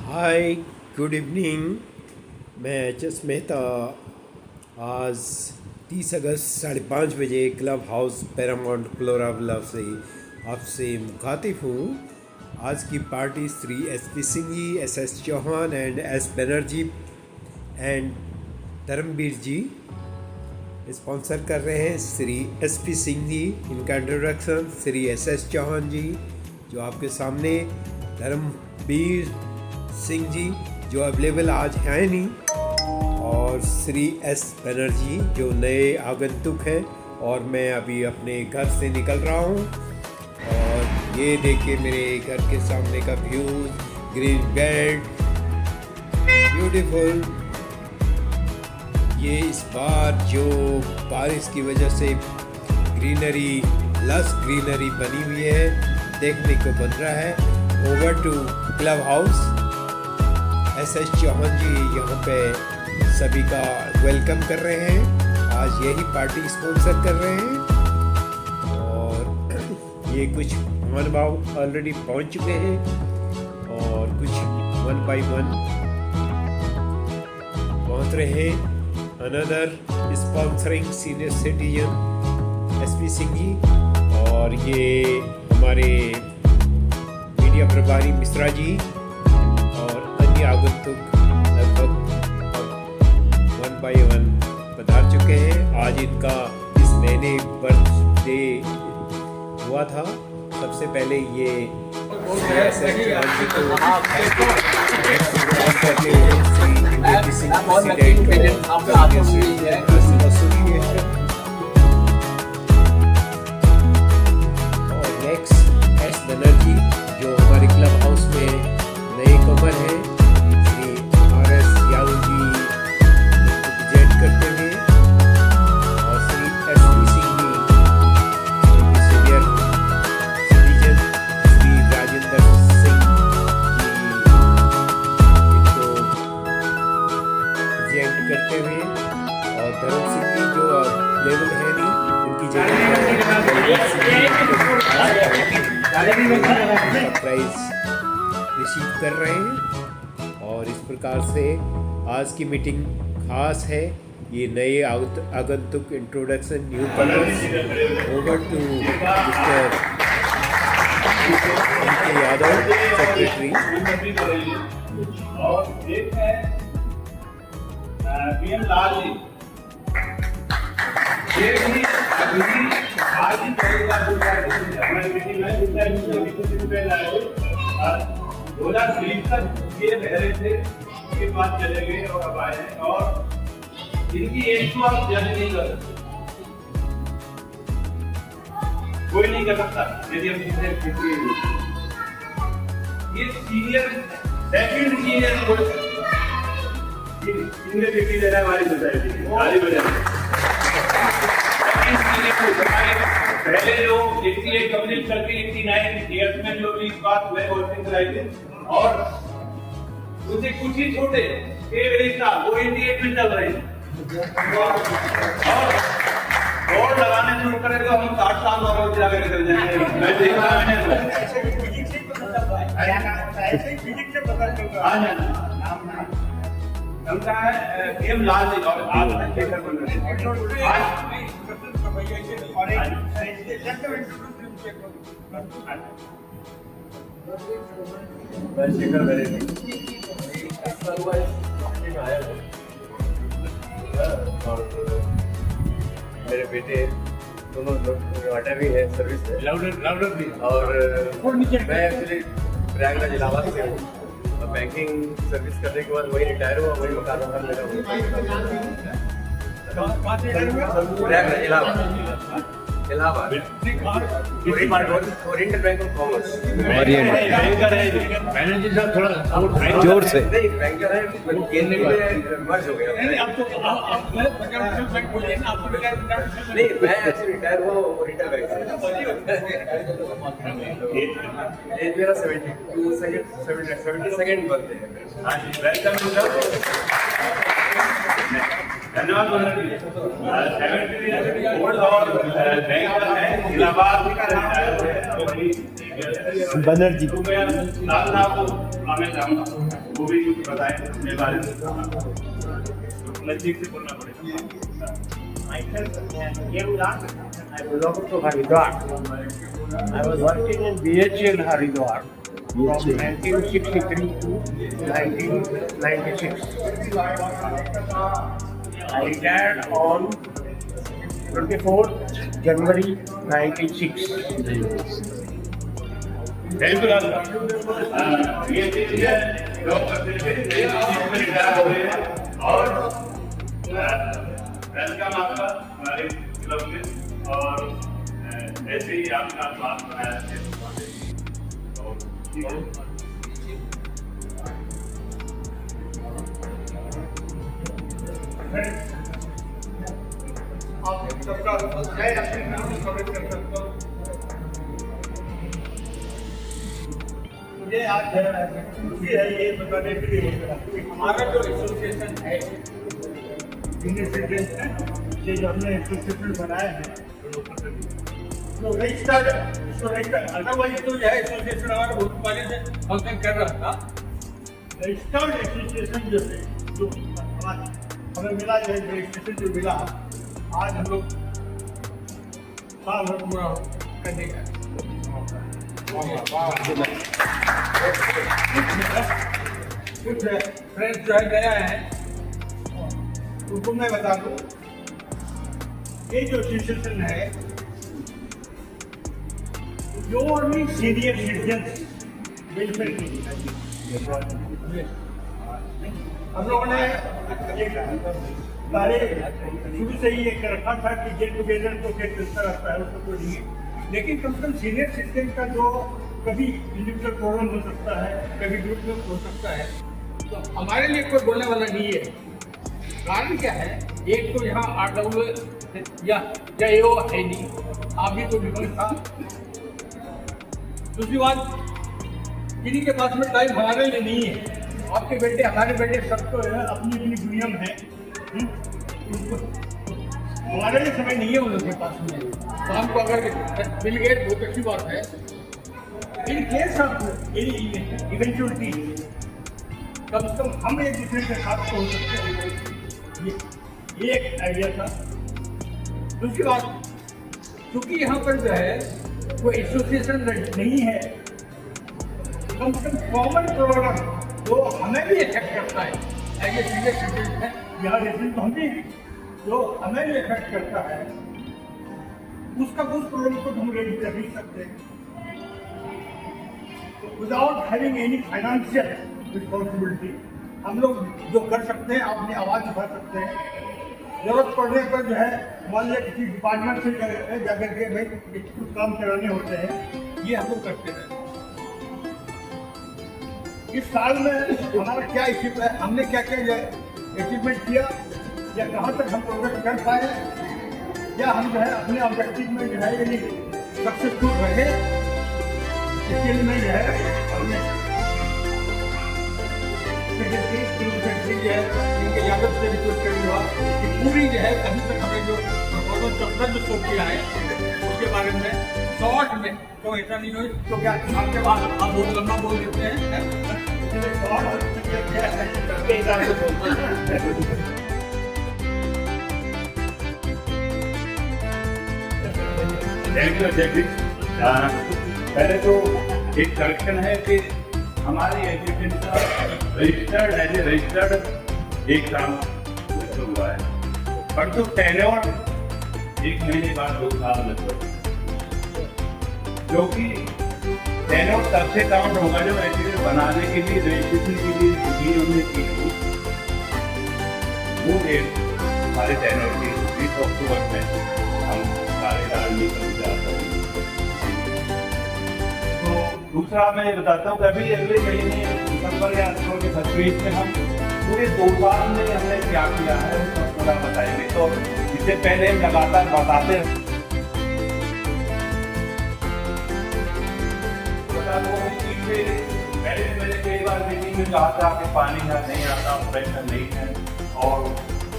हाय, good evening. मैं HS. Mehta आज 30 अगस्त 5:30 बजे क्लब हाउस पैरामाउंट फ्लोराविला से आपसे मुखातिब हूँ। आज की party Shri S.P. Singh ji, S.S. Chauhan and S. Banerjee and Dharmveer ji sponsor कर रहे हैं। श्री S.P. सिंह जी, इनका इंट्रोडक्शन श्री S.S. चौहान जी जो आपके सामने, धर्मवीर सिंह जी जो अवेलेबल आज हैं नहीं, और श्री S. बनर्जी जो नए आगंतुक हैं। और मैं अभी अपने घर से निकल रहा हूँ और ये देखिए मेरे घर के सामने का व्यू, ग्रीन बेल्ट, ब्यूटीफुल। ये इस बार जो बारिश की वजह से ग्रीनरी, लस ग्रीनरी बनी हुई है, देखने को बन रहा है। Over to club house. S.S. Chauhan ji यहाँ पे सभी का वेलकम कर रहे हैं। आज यही पार्टी स्पॉन्सर कर रहे हैं और ये कुछ महानुभाव ऑलरेडी पहुँच चुके हैं और कुछ 1 by 1 पहुँच रहे हैं। Another sponsoring senior citizen S.P. Singh ji, और ये हमारे मीडिया प्रभारी मिश्रा जी और अन्य आगंतुक लगभग 1 by 1 पधार चुके हैं। आज इनका इस महीने बर्थडे हुआ था। सबसे पहले ये S.S. चौहान जी को करते हुए श्री प्रेसिडेंट और नेक्स्ट S. बनर्जी जो हमारे क्लब हाउस में नए कमर हैं, श्री R.S. यादव जी प्रेजेंट करते हुए, और श्री S.P. सिंह जी सीनियर सिटीजन, श्री राजेंद्र सिंह जी इनको प्रेजेंट करते हुए, और धर्म सिंह जी जो लेवल है नहीं, उनकी जगह प्राइज रिसीव कर रहे हैं। और इस प्रकार से आज की मीटिंग खास है। ये नए आगंतुक introduction, newcomers. Over to mister Yadav, secretary. और एक है PM लाल जी, ये भी अभी आज ही पहली बार हमारी मीटिंग में आए 2020 तक ये पहले थे, इसके बाद चले गए और अब आए हैं। और इनकी एज को आप जज नहीं कर सकते, कोई नहीं कर सकता। यदि हम ये सीनियर, सेकंड सीनियर कोई सीनियर डिग्री देना हमारी सोसाइटी में ताली बजाएं। पहले जो 88 कंप्लीट करके 89 ईयर्स में जो भी पास हुए और उनसे कुछ ही छोटे वो 88 में चल रहे हैं। और लगाने शुरू करें तो हम 60 साल और जाकर निकल जाएंगे। मैं देखा उनका है PM लाल जी और आज मेरे बेटे दोनों नोएडा भी है सर्विस है, लाउडर भी। और मैं एक्चुअली प्रयागराज इलाहाबाद से हूँ। बैंकिंग सर्विस करने के बाद वही रिटायर हुआ, वही मकान मेरा Prayagraj Allahabad oriental bank of commerce. Banker है, मैनेजर साहब थोड़ा जोर से नहीं, बैंकर है, केंद्र में मर्ज हो गया। नहीं, मैं एक्चुअली रिटायर हुआ ओरिएंटल बैंक से। एज मेरा 72nd बर्थडे है। हाँ जी, वेलकम। धन्यवाद बनर्जी। को मैं चाहूँगा वो भी कुछ बताएं अपने बारे में, नजदीक से बोलना पड़ेगा। Myself, Yemulan, I belong to Haridwar. I was working in BHL Haridwar from 1963 to 1996. I retired on 24th January 96. Thank you दादा। ये चीज है जॉब करते थे, ये चीज में रिटायर हो गए हैं और वेलकम आपका हमारे क्लब में, और ऐसे ही आपका बात बनाया है तो ठीक है। आप सबका मैं अपने नाम से कमेंट कर सकता हूँ। मुझे आज खुशी है ये बताने के लिए कि हमारा जो एसोसिएशन है, सीनियर सिटीजन है, ये जो हमने एसोसिएशन बनाया है, तो रजिस्टर्ड, अदरवाइज तो यह एसोसिएशन हमारा बहुत पहले से फंक्शन कर रहा था। रजिस्टर्ड एसोसिएशन जो है, जो हमें मिला, जो रजिस्ट्रेशन जो मिला, आज हम लोग साल भर पूरा करने का कुछ फ्रेंड्स जो है नया है उनको मैं बता दूं, ये जो एसोसिएशन है जो ओनली सीनियर सिटीजन वेलफेयर के लिए हम लोगों ने पहले शुरू से ही एक रखा था कि गेट टुगेदर तो गेट चलता रहता है, उसको कोई नहीं, लेकिन कम से कम सीनियर सिटीजन का जो कभी इंडिविजुअल प्रॉब्लम हो सकता है, कभी ग्रुप में हो सकता है, तो हमारे लिए कोई बोलने वाला नहीं है। कारण क्या है, एक तो यहाँ RW या AO है नहीं, आप भी तो डिफरेंस था। दूसरी बात, किसी के पास में टाइम हमारे लिए नहीं है। आपके बेटे, हमारे बेटे, सब तो है अपनी अपनी दुनिया में है, हमारे लिए समय नहीं है उनके पास में। तो हमको अगर मिल गए बहुत अच्छी बात है। इन केस ऑफ इवेंचुअलिटी कम से कम हम एक दूसरे के साथ हो सकते हैं, ये एक आइडिया था। दूसरी बात, क्योंकि यहाँ पर जो है वो एसोसिएशन नहीं है, कम से कम कॉमन प्रोडक्ट जो हमें भी इफेक्ट करता है, ऐसे सीनियर सिटीजन है, यहाँ रेसिडेंट तो हम भी हैं, जो हमें भी इफेक्ट करता है, उसका उस प्रॉब्लम को हम रेडी कर नहीं सकते without having any financial responsibility. हम लोग जो कर सकते हैं, अपनी आवाज़ उठा सकते हैं। जरूरत पड़ने पर जो है मान लिया किसी डिपार्टमेंट से जाकर के भाई कुछ काम कराने होते हैं, ये हम लोग करते हैं। इस साल में हमारा क्या इश्यू है, हमने क्या क्या अचीवमेंट किया, या कहाँ तक हम प्रोग्रेस कर पाए, या हम जो है अपने ऑब्जेक्टिव में जो है यानी सक्सेसफुल रहे, इसके लिए मैं जो है हमने जो है इनके यादव से रिक्वेस्ट करूँगा कि पूरी जो है अभी तक हमें जो परफॉर्मेंस चक्र जो शो किया है उसके बारे में शॉर्ट में, तो ऐसा नहीं हो तो क्या आपके पास आप बहुत लंबा बोल देते हैं, पहले तो एक करेक्शन है कि हमारी एजुकेशन का रजिस्टर्ड एक साल हुआ है, पर तो टेन्योर 1 महीने बाद 2 साल लगभग, जो कि टेन्योर तब से काउंट होगा जब एजुकेशन बनाने के लिए रजिस्ट्रेशन के लिए जो हमने की थी वो डेट हमारे टेन्योर की 20 अक्टूबर में हम कार्यकाल में जाते हैं। तो दूसरा मैं बताता हूँ, कभी अगले महीने दिसंबर या अक्टूबर के 27 में हम पूरे 2 साल में हमने क्या किया है उसका पूरा बताएंगे। तो इससे पहले हम लगातार बताते हैं, मैंने कई बार मीटिंग में कहा था कि पानी यहाँ नहीं आता, प्रेशर नहीं है, और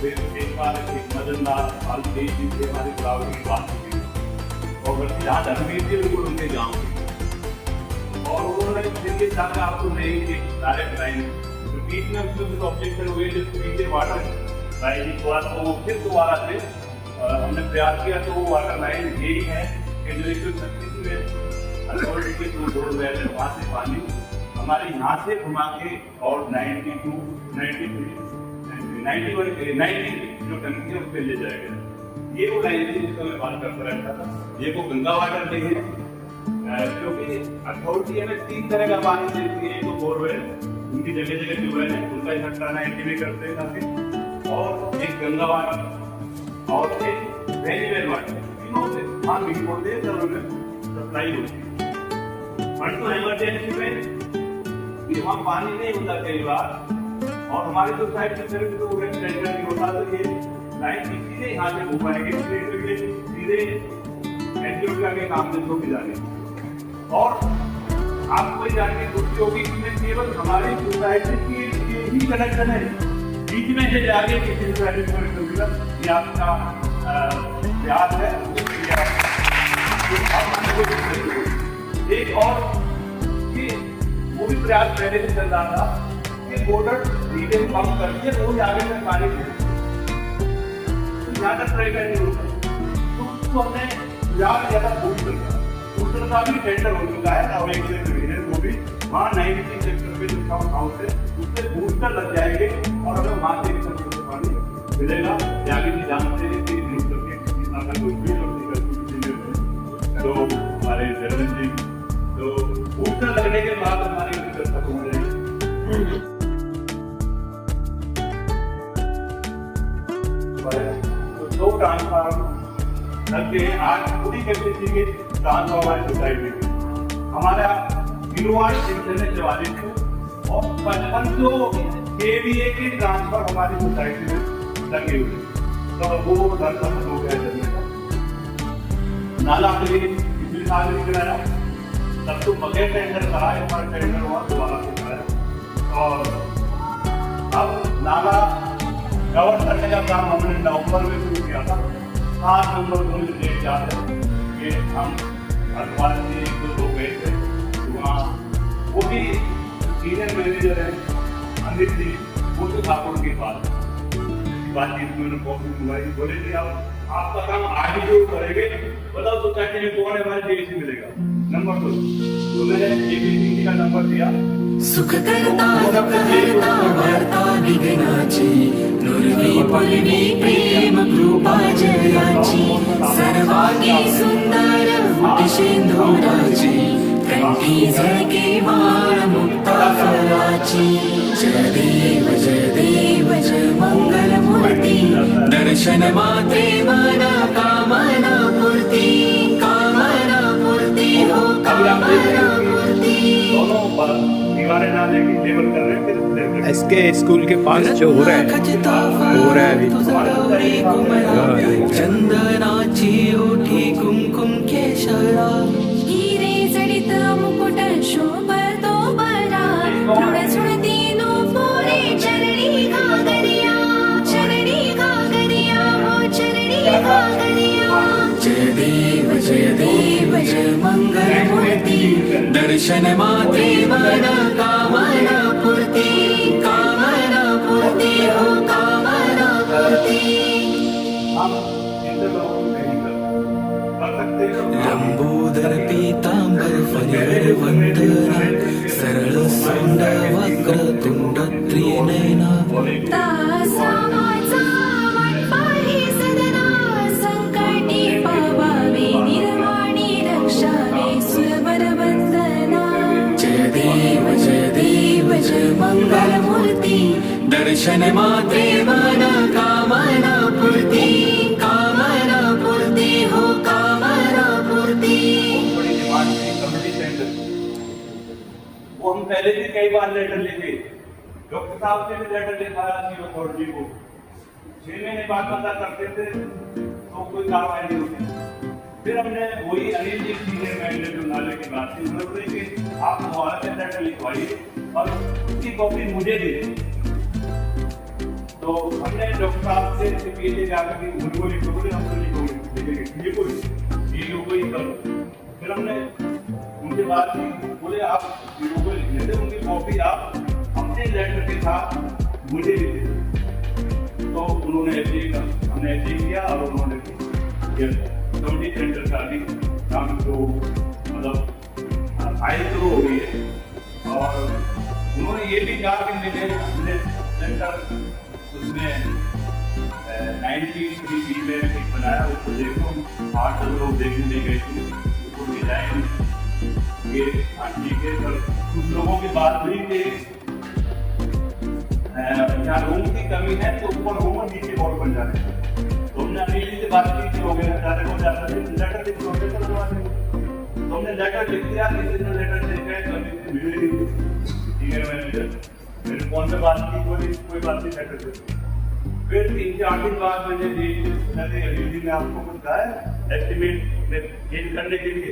फिर एक बार एक मदनलाल हाल देश जी से हमारी गुलावरी की बात हुई, और बल्कि जहाँ धर्मवीर जी बिल्कुल उनके गाँव की, और उन्होंने जिनके साथ आपको नहीं थी डायरेक्ट लाइन, तो बीच में उसमें कुछ ऑब्जेक्शन हुए जिसके पीछे वाटर लाइन थोड़ा सा वो फिर दोबारा से हमने प्रयास किया, तो वो वाटर लाइन यही है कि जो 136 में अथॉरिटी के जो बोर्ड में है वहाँ से पानी हमारे यहाँ से घुमा के और 92, 93, 90 जो टंकी है उससे ले जाएगा। ये वो लाइन थी जिसको मैं बात करता रहता था। ये वो गंगा वाटर नहीं है, क्योंकि अथॉरिटी हमें 3 तरह का पानी देती है। एक तो बोरवेल, उनकी जगह जगह ट्यूबवेल है, उनका इकट्ठा एंटीवी करते हैं काफी, और एक गंगा वाटर और एक वेल वाटर, तीनों से वहाँ मिल होते हैं जब उन्हें सप्लाई होती है। बट तो इमरजेंसी में वहाँ पानी नहीं होता कई बार, और हमारी तो साइड से सिर्फ तो टेंडर नहीं होता, तो ये लाइन सीधे यहाँ से हो पाएगी, सीधे एनजीओ के काम में छोड़ जाने। और आपको ये जानने की खुशी होगी इसमें केवल हमारी सोसाइटी की ही कनेक्शन है, बीच में से जाके किसी सोसाइटी को मिला, ये आपका प्यार है। एक और कि वो भी प्रयास पहले से चल रहा था कि बॉर्डर रीजन कम करके वो आगे में पानी दे, तो ज्यादा ट्राई करनी होता, तो उसको हमने प्रयास ज्यादा बूस्टर का भी टेंडर हो चुका है और एक वो भी वहाँ 93 सेक्टर पे जो कम हाउस है उससे बूस्टर लग जाएंगे और हमें वहाँ से भी सब पानी मिलेगा। जाके भी जानते हैं कि बूस्टर के कितना का कुछ भी तो हमारे जर्नल जी तो बूस्टर लगने के बाद हमारी दिक्कत खत्म हो जाएगी। तो 2 ट्रांसफार्मर लगे आज पूरी कैपेसिटी के ट्रांसफार्मर हमारी सोसाइटी में हमारा किलोवाट सेक्शन है 4400 और 5500 केवीए के ट्रांसफर हमारी सोसाइटी में लगे हुए, तो वो दरअसल हो गया जमीन का नाला के लिए पिछले साल भी कराया, तब तो बगैर टेंडर करा, एक बार टेंडर हुआ दोबारा से कराया, और अब नाला कवर करने का काम हमने नवंबर में शुरू किया था। 7 नवंबर को मुझे डेट याद है कि हम अखबार से 1-2 लोग गए थे वहाँ, वो भी सीनियर मैनेजर है अमित जी, वो तो ठाकुर के पास बातचीत में उन्होंने कॉफी बोले कि आपका काम आगे जो करेंगे बताओ सोसाइटी में कौन है हमारे देश में मिलेगा नंबर 2, तो मैंने एबीसी का नंबर दिया। सुख करता दुख हरता वार्ता विघ्नाची नुर्वी पुरवी प्रेम कृपा जयाची सर्वांगी सुंदर मुखसिंधुराची कंठी झळके माळ मुक्ता फळाची जय देव जय मंगल मूर्ती दर्शन मात्रे मना कामना पूर्ती हो कामना पूर्ती। एसके स्कूल के पास जो हो रहा है अभी चंदनाची ओठी कुमकुम केशरा हिरे जडित मुकुट शोभतो बरा झुळझुळती नूपुरे चरणी घागरिया हो चरणी घागरिया। जय देव जय मंगल मूर्ती दर्शन मात्रे मना कामना पूर्ती हो कामना पूर्ती। लंबोदर पीतांबर फणिवर वंदना सरळ सोंड वक्र तुंड त्रिनयना तासा माझा वाटपाही सदना संकटी पावावे निर्वाणी रक्षावे सुरवर वंदना। जय देव जय मंगल मूर्ती दर्शन मात्रे मना कामना पूर्ती हो कामना पूर्ती। वो हम पहले भी कई बार लेटर लिखे, डॉक्टर साहब से भी लेटर लिखाया अथॉरिटी को, 6 महीने बाद पता करते थे तो कोई कार्रवाई नहीं होती। फिर हमने वही अनिल जी सीनियर मैनेजर जो नाले की बात थी, उन्होंने बोले कि आप दोबारा से लेटर लिखवाइए और उसकी कॉपी मुझे दे दें। तो हमने डॉक्टर साहब से पीछे जाकर कि उनको लिखो, बोले हम तो लिखोगे ये कोई करो। फिर हमने उनके बाद वो बोले आप लोगों को लिख लेते, उनकी कॉपी आप अपने लेटर के साथ मुझे लिख देते। तो उन्होंने हमने एग्री किया और उन्होंने कमिटी सेंटर का भी काम को मतलब फाइल शुरू हो गई है। और उन्होंने ये भी कहा कि मुझे सेंटर उसमें 93 में एक बनाया, उसको देखो 8 लोग देखने गए थे, उसको डिजाइन के ठीक है। पर कुछ लोगों की बात हुई कि यहाँ रूम की कमी है तो ऊपर रूम और नीचे और बन जाते हैं। तो हमने अनिल से बात की कि हो गया ज़्यादा हो जाता है, लेटर लिख दो, तो हमने लेटर लिख दिया। लेटर लिख गए ठीक है, मैंने फोन पे बात की, कोई बात नहीं, लेटर लिख। फिर 3-4 दिन बाद मैंने अनिल ने आपको कुछ कहा है एस्टिमेट में चेंज करने के लिए,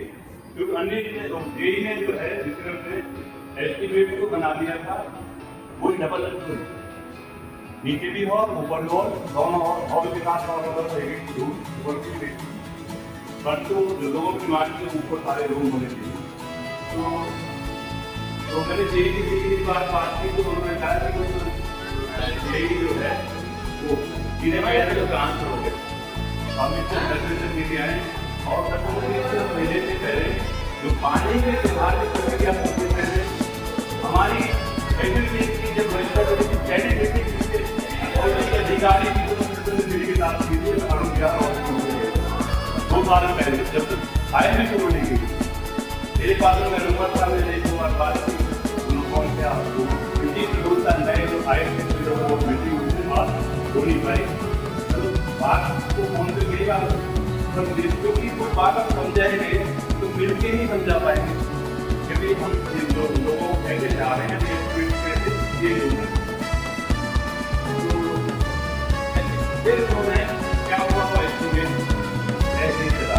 क्योंकि अनिल ने जो है विक्रम ने एस्टिमेट को बना दिया था वो डबल नीचे भी हो ऊपर भी हो, दोनों हॉल के साथ ऊपर की भी, पर तो लोगों की मांग के ऊपर सारे रूम होने चाहिए। तो मैंने जेई बात की तो उन्होंने कहा कि जेई जो है वो सीधे में जो ट्रांसफर हो गया। हम इससे रेजोल्यूशन लेके आए और महीने से पहले जो पानी के सुधार की प्रक्रिया होने से पहले हमारी की जब कैंडिडेट अधिकारी के साथ 2 साल पहले जब फाइल भी शुरू नहीं की, मेरे पास में रूमर था, मैंने एक बार बात की, उन्होंने क्या नए जो फाइल मीटिंग उसके बाद हो नहीं पाई। तो बात को फोन पे मेरी बात, क्योंकि कोई बात हम समझाएंगे तो मिल के ही समझा पाएंगे, क्योंकि हम लोगों को कैसे जा रहे हैं ये फिर उन्होंने क्या हुआ वो एस्टिमेट ऐसे ही चला,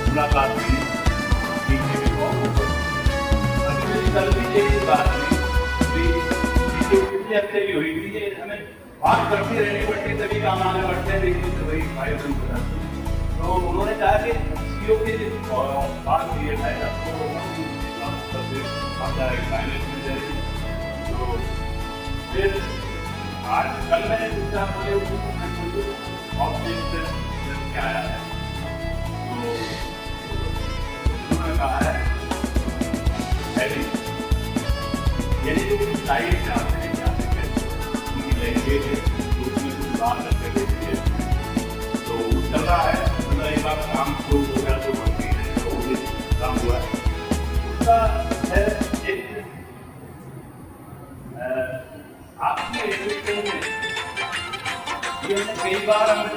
मुलाकात हुई नीचे में बहुत अभी मेरी गलती यही बात हुई कि पिछले हफ्ते की हुई थी, ये हमें बात करती रहनी पड़ती, तभी काम आने पड़ते हैं, लेकिन तो वही आयोजन होता। तो उन्होंने कहा कि सीओ के बात ये है आपको फाइनेंस मिल जाएगी। तो फिर आज कल मैंने दूसरा बोले ऑब्जेक्ट क्या आया है, तो उन्होंने कहा है यानी जो साइड से आते हैं क्या उनकी लैंग्वेज है उसमें कुछ बात करते हैं, तो चल रहा है। मतलब एक बार काम शुरू हो गया तो बढ़ती है, तो काम हुआ है उसका है एक आपकी एजुकेशन में ये कई बार हमें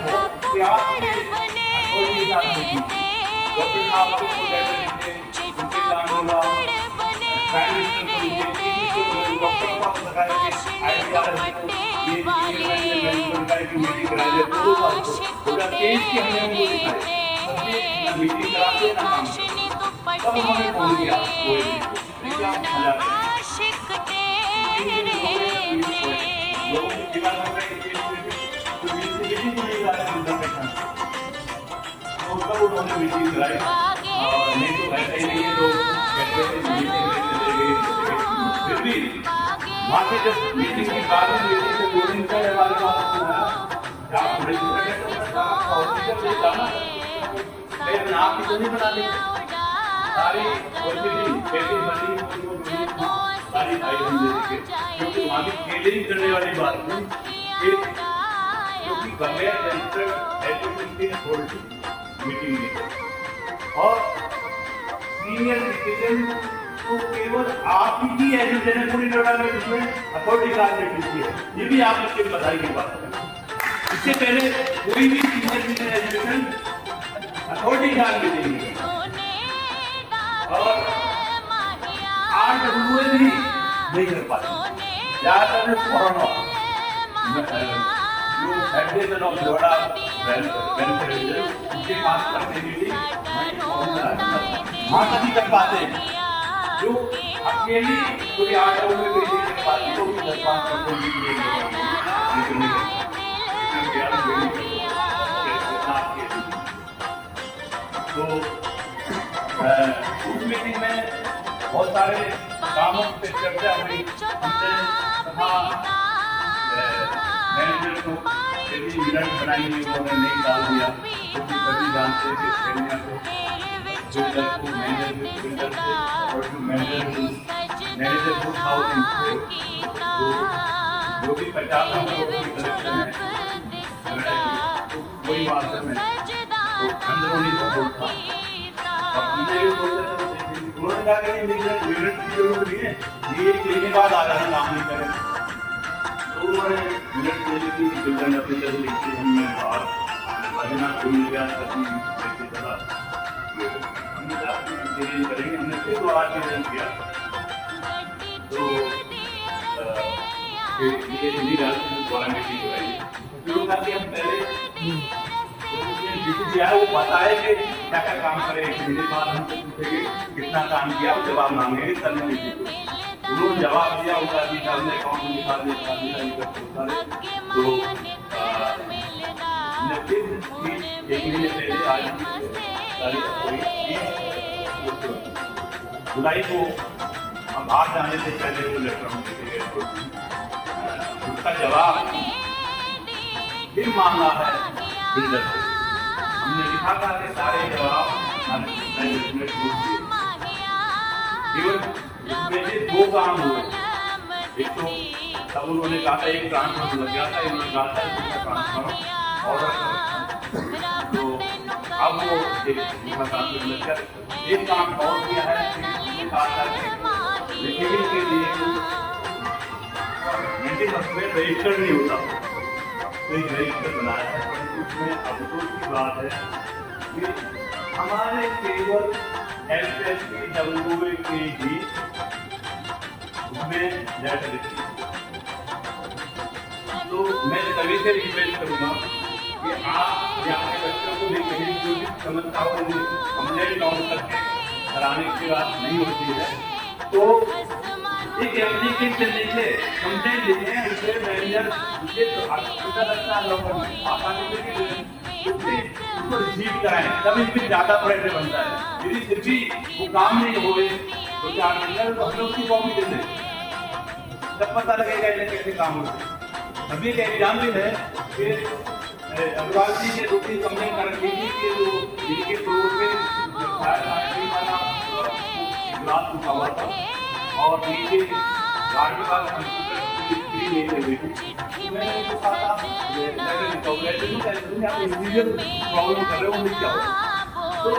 प्रयास मीटिंग कराते उन्होंने मीटिंग कराई, नहीं तो ऐसे ही नहीं लोग फिर भी वहाँ से जब मीटिंग की बाद में मीटिंग से 2 दिन पहले हमारे पास आप की तो नहीं बना देंगे सारी सारी भाई बहन दे देंगे, क्योंकि वहाँ की खेलिंग करने वाली बात नहीं, क्योंकि बगैर रजिस्टर्ड एजुकेशन अथॉरिटी मीटिंग में और सीनियर सिटीजन तो केवल आप ही एजुकेशन है पूरी टोटल में, जिसमें अथॉरिटी कार्ड है, ये भी आप इसके बधाई की बात है। इससे पहले कोई भी senior citizen education authority card में देंगे और RWA भी नहीं कर पाते, ज़्यादातर कोरोना जो एडमिशन ऑफ जोड़ा वेलफेयर उसके पास करने के लिए वहाँ तभी कर पाते हैं, जो अकेली कोई RWA में नहीं कर पाती तो भी 10-5% तो उस मीटिंग में बहुत सारे कामों पे चर्चा हुई हमसे तथा मैनेजर को यदि मिनट बनाएंगे उन्होंने नहीं डाल दिया क्योंकि सभी जानते हैं कि श्रेणियाँ को बिल्डर को मैनेजर बिल्डर से और मैनेजर को हाउसिंग से जो भी 50 करोड़ की कलेक्शन है वही वास्तव में तो अंदरूनी सपोर्ट था और हमने भी सोचा उन्होंने कहा कि मिनट की जरूरत नहीं है ये एक लेने बाद आ रहा है काम नहीं करें तो उन्होंने मिनट लेने की बिल्डर ने अपनी तरह लिखी हमने बाहर भजना खुल गया सभी देखते चला हमने कहा करेंगे हमने फिर दोबारा चेंज किया तो ये हिंदी डाल दोबारा मीटिंग कराई फिर वो कहा कि हम पहले दिया वो बताए कि क्या क्या काम करे मेरे बाद हम पूछेंगे कितना काम किया वो जवाब मांगेंगे तब नहीं उन्होंने जवाब दिया उनका भी हमने अकाउंट में निकाल दिया तो एक महीने पहले आज जुलाई को हम बाहर जाने से पहले वो लेटर हम देखे गए उसका जवाब फिर मांगा है बिल्डर से हमने लिखा था कि सारे जवाब केवल इसमें से 2 काम हुए एक तो तब उन्होंने कहा था एक ट्रांसफर लग गया था इन्होंने कहा था दूसरा ट्रांसफर ऑर्डर तो अब वो एक ट्रांसफर लग गया एक काम और किया है कहा था कि रिसीविंग के लिए रजिस्टर नहीं होता तो एक रजिस्टर बनाया है उसमें अफसोस की बात है कि हमारे केवल एलपीएसपी डब्ल्यूए के ही उसमें लेटर लिखी तो मैं सभी से रिक्वेस्ट करूँगा कि आप या अपने बच्चों को भी कहीं जो भी समस्या हो कंप्लेंट काउंट करके कराने की बात नहीं होती है तो एक एप्लीकेशन लिखे कंप्लेंट लिखे उसे मैनेजर उसे लगता है उसको रिसीव कराएं तब इसमें ज़्यादा प्रेशर बनता है यदि फिर भी वो काम नहीं हो तो क्या मैनेजर तो हम लोग की कॉपी दे दें तब पता लगेगा इन्हें कैसे काम होते अभी एक एग्जाम्पल है कि अग्रवाल जी ने दूसरी कंप्लेंट कर दी थी कि वो जिनके फ्लोर पे ग्लास टूटा हुआ था और नीचे गाड़ी का कंप्यूटर स्क्रीन नहीं लगी थी मैंने उनको कहा था प्रॉब्लम कर रहे हो क्या हो तो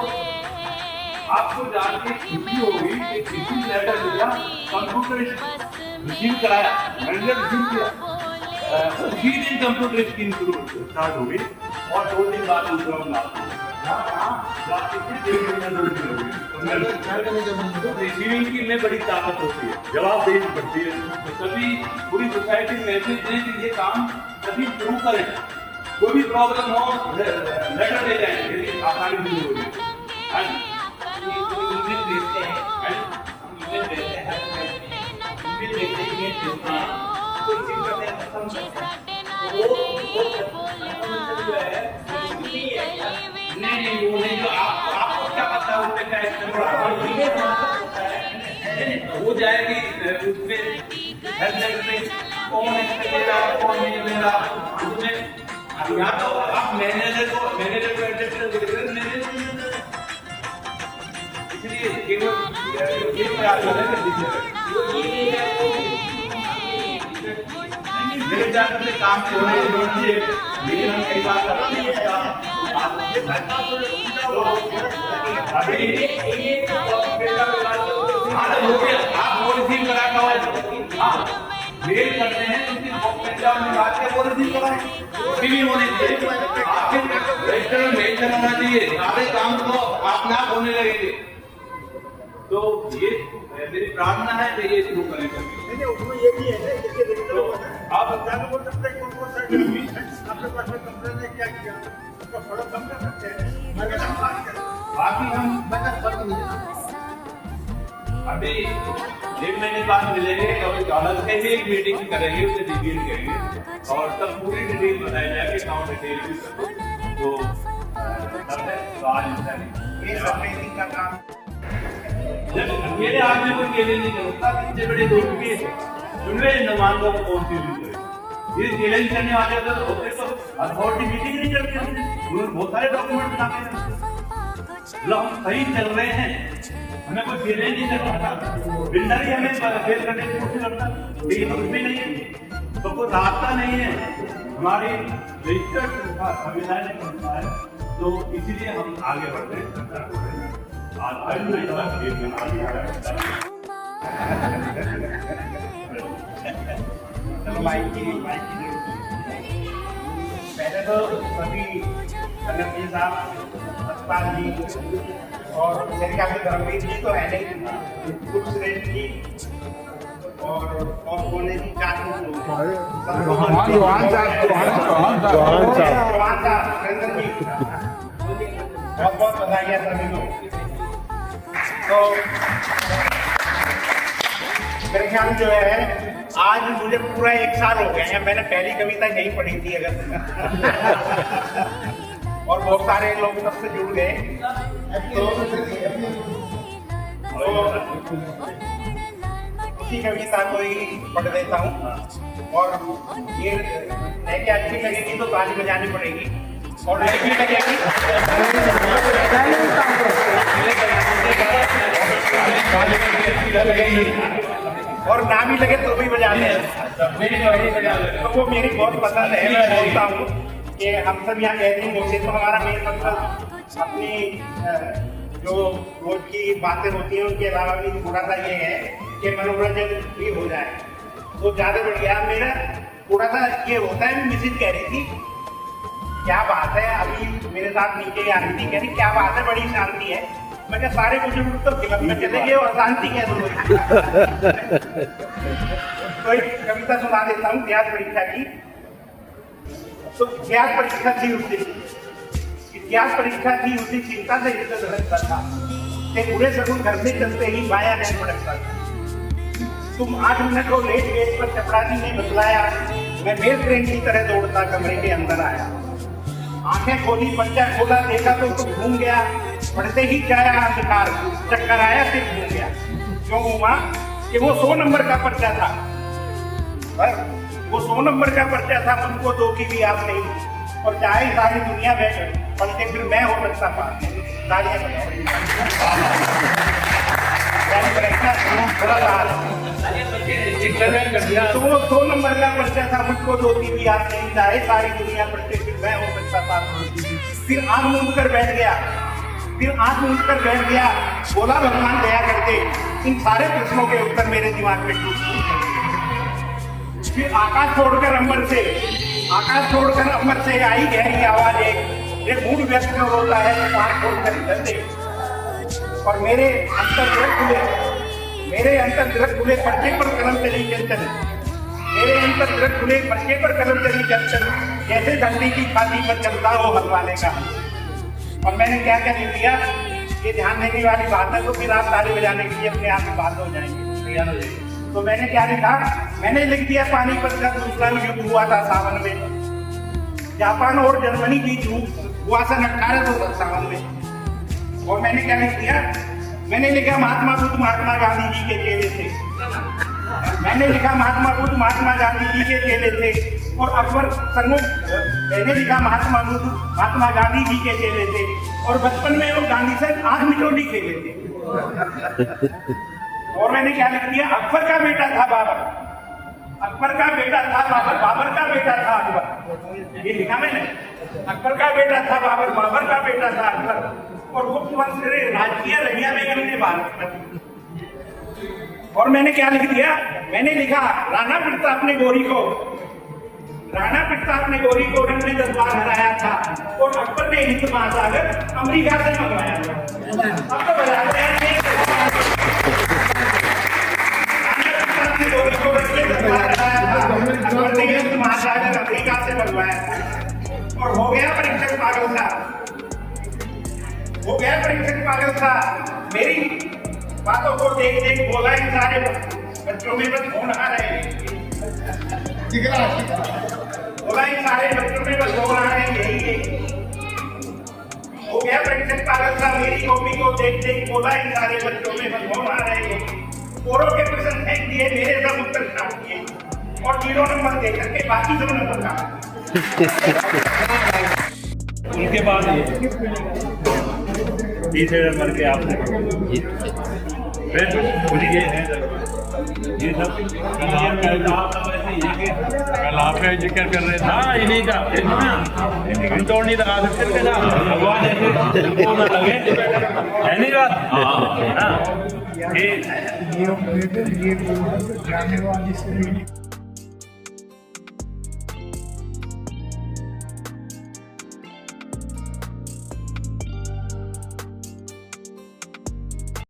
आपको जान के खुशी होगी कि किसी लेटर दिया कंप्यूटर रिसीव कराया मैनेजर रिसीव किया उसी दिन कंप्यूटर स्क्रीन स्टार्ट हो गई और 2 दिन बाद दूसरा रिसीविंग की में बड़ी ताकत होती है जवाब देनी पड़ती है तो सभी पूरी सोसाइटी में मैसेज दें कि ये काम सभी शुरू करें कोई भी प्रॉब्लम हो लेटर दे जाए यदि आसानी नहीं होगी नहीं वो नहीं जो आपको क्या पता है उसमें क्या हो जाएगी उसमें हेल्थ डेस्क में कौन ले रहा कौन नहीं ले रहा उसमें या तो आप मैनेजर को एड्रेस कर देते इसलिए केवल ये प्रयास करें मेरे जाकर से काम होने दीजिए लेकिन हम कई बार करते हैं आप वो रिसीव करा मेल करते हैं वो रिसीव कराएं भी होने चाहिए आपके रजिस्टर में मेंशन होना चाहिए सारे काम तो आप ना होने लगेंगे तो ये मेरी प्रार्थना है कि ये शुरू करें उसमें ये भी है तो आप बोल सकते हैं कौन सा आपके पास में कंप्लेंट ने क्या किया उसका फॉलो कम कर सकते हैं बाकी हम अभी 1 महीने बाद मिलेंगे और अलग से ही एक मीटिंग करेंगे उसे डिटेल करेंगे और तब पूरी डिटेल बताई जाएगी गाँव डिटेल भी तो आज ये सब मीटिंग का काम जब अकेले आदमी को केले नहीं करता, इतने बड़े लोग भी सुनवे नुमाइंदों को कौन सी भी ये चैलेंज करने वाले होते तो अथॉरिटी मीटिंग नहीं करते, उन्होंने बहुत सारे डॉक्यूमेंट बनाते हैं। मतलब हम सही चल रहे हैं, हमें कोई चैलेंज नहीं करता, बिल्डर ही हमें फेल करने की कोशिश करता, लेकिन उसमें नहीं है, तो कोई रास्ता नहीं है, हमारी रजिस्टर्ड संविधान नहीं बनता है, तो इसीलिए हम आगे बढ़ते हैं। आज पहले तो सभी संगठन साहब, अस्पताल जी और मेरे ख्याल से धर्मवीर जी तो है नहीं, कुछ श्रेष्ठ जी और बोलने की बहुत बहुत बधाई सभी को। तो मेरे ख्याल जो है आज मुझे पूरा 1 साल हो गया है, मैंने पहली कविता यही पढ़ी थी अगर और बहुत सारे लोग तब से जुड़ गए, तो उसी कविता को ही पढ़ देता हूँ। और ये है कि अच्छी लगेगी तो ताली बजानी पड़ेगी, और नहीं लगेगी और ना भी लगे तो भी बजा लें, तो वो मेरी बहुत पसंद है। मैं बोलता हूँ कि हम सब यहाँ कहते हैं मुझसे, तो हमारा मेन मतलब अपनी जो रोज की बातें होती हैं उनके अलावा भी थोड़ा सा ये है कि मनोरंजन भी हो जाए, तो ज़्यादा बढ़ गया। मेरा थोड़ा सा ये होता है, मिसिज कह रही थी क्या बात है, अभी मेरे साथ नीचे आ रही थी, कह रही क्या बात है, बड़ी शांति है। मैं क्या सारे बुजुर्ग तो फिल्म में चले गए और शांति है तो एक कविता सुना देता हूँ इतिहास परीक्षा की। तो इतिहास परीक्षा थी उस दिन, इतिहास परीक्षा थी उस दिन, चिंता से हृदय धड़कता था कि पूरे सगुन घर से चलते ही बाया नहीं भड़कता था। तुम 8 मिनट को लेट गेट पर चपरासी ने बतलाया, मैं मेल ट्रेन की तरह दौड़ता कमरे के अंदर आया। आंखें खोली, पर्चा खोला, देखा तो घूम गया, पढ़ते ही जाया अंधकार, चक्कर आया फिर घूम गया। क्यों घूमा कि वो 100 नंबर का पर्चा था, वो 100 नंबर का पर्चा था, मुझको 2 की भी आस नहीं, और चाहे सारी दुनिया बैठ पढ़ते फिर मैं हो सकता पास। तालियां तो वो 100 नंबर का पर्चा था, मुझको 2 की भी आस नहीं, चाहे सारी दुनिया पढ़ते फिर मैं हो सकता पास। फिर आंख मूंद कर बैठ गया, बोला भगवान दया करते, इन सारे प्रश्नों के उत्तर मेरे दिमाग में टूट। फिर आकाश छोड़कर अंबर से आई गहरी आवाज, एक मूड व्यक्त जो होता है तो आंख छोड़कर इधर देख। और मेरे अंतर दृढ़ खुले पर्चे पर कलम चली चल, मेरे अंतर दृढ़ खुले पर्चे पर कलम चली चल, जैसे डंडी की छाती पर चलता हो हलवाने का। और मैंने क्या क्या लिख दिया, ये ध्यान देने वाली बात है, तो फिर आप ताली बजाने के लिए अपने आप में बात हो जाएंगे। तो मैंने क्या लिखा, मैंने लिख दिया पानीपत का दूसरा युद्ध हुआ था सावन में, जापान और जर्मनी बीच हुआ सन 1857 में। और मैंने क्या लिख दिया, मैंने लिखा महात्मा बुद्ध महात्मा गांधी जी के चेले थे, मैंने लिखा महात्मा बुद्ध महात्मा गांधी जी के चेले थे। और अकबर संगो मैंने लिखा महात्मा बुद्ध महात्मा गांधी जी के चेले थे, और बचपन में वो गांधी से आंख मिचोली खेले थे। और मैंने क्या लिख दिया, अकबर का बेटा था बाबर, बाबर का बेटा था अकबर। ये लिखा मैंने, अकबर का बेटा था बाबर का बेटा था अकबर, और गुप्त वंश राजकीय रैया बेगम ने भारत। और मैंने क्या लिख दिया, मैंने लिखा राणा प्रताप ने गोरी को रंग में दरबार हराया था, और अकबर ने हिंद महासागर अमेरिका से मंगवाया था। अब तो बताते हैं गोरी को रंग में दरबार हराया था, अकबर ने हिंद महासागर अमेरिका से मंगवाया था। और हो गया परीक्षक पागल था, मेरी बातों को देख देख बोला इन सारे बच्चों में बस होना है, बोला इन सारे बच्चों में बस होना है यही है। हो गया परीक्षक पागल सा, मेरी कॉपी को देख देख बोला इन सारे बच्चों में बदमाश आ रहे हैं, औरों के क्वेश्चन फेंक दिए, मेरे सब उत्तर छाप दिए और 0 नंबर दे करके बाकी सब नंबर का। उनके बाद ये 20 नंबर के आपने फिर खुद ये है ये सब कल आपका जिक्र कर रहे थे। हाँ इन्हीं का हम तो नहीं लगा सकते भगवान ऐसे ना लगे है नहीं बात। हाँ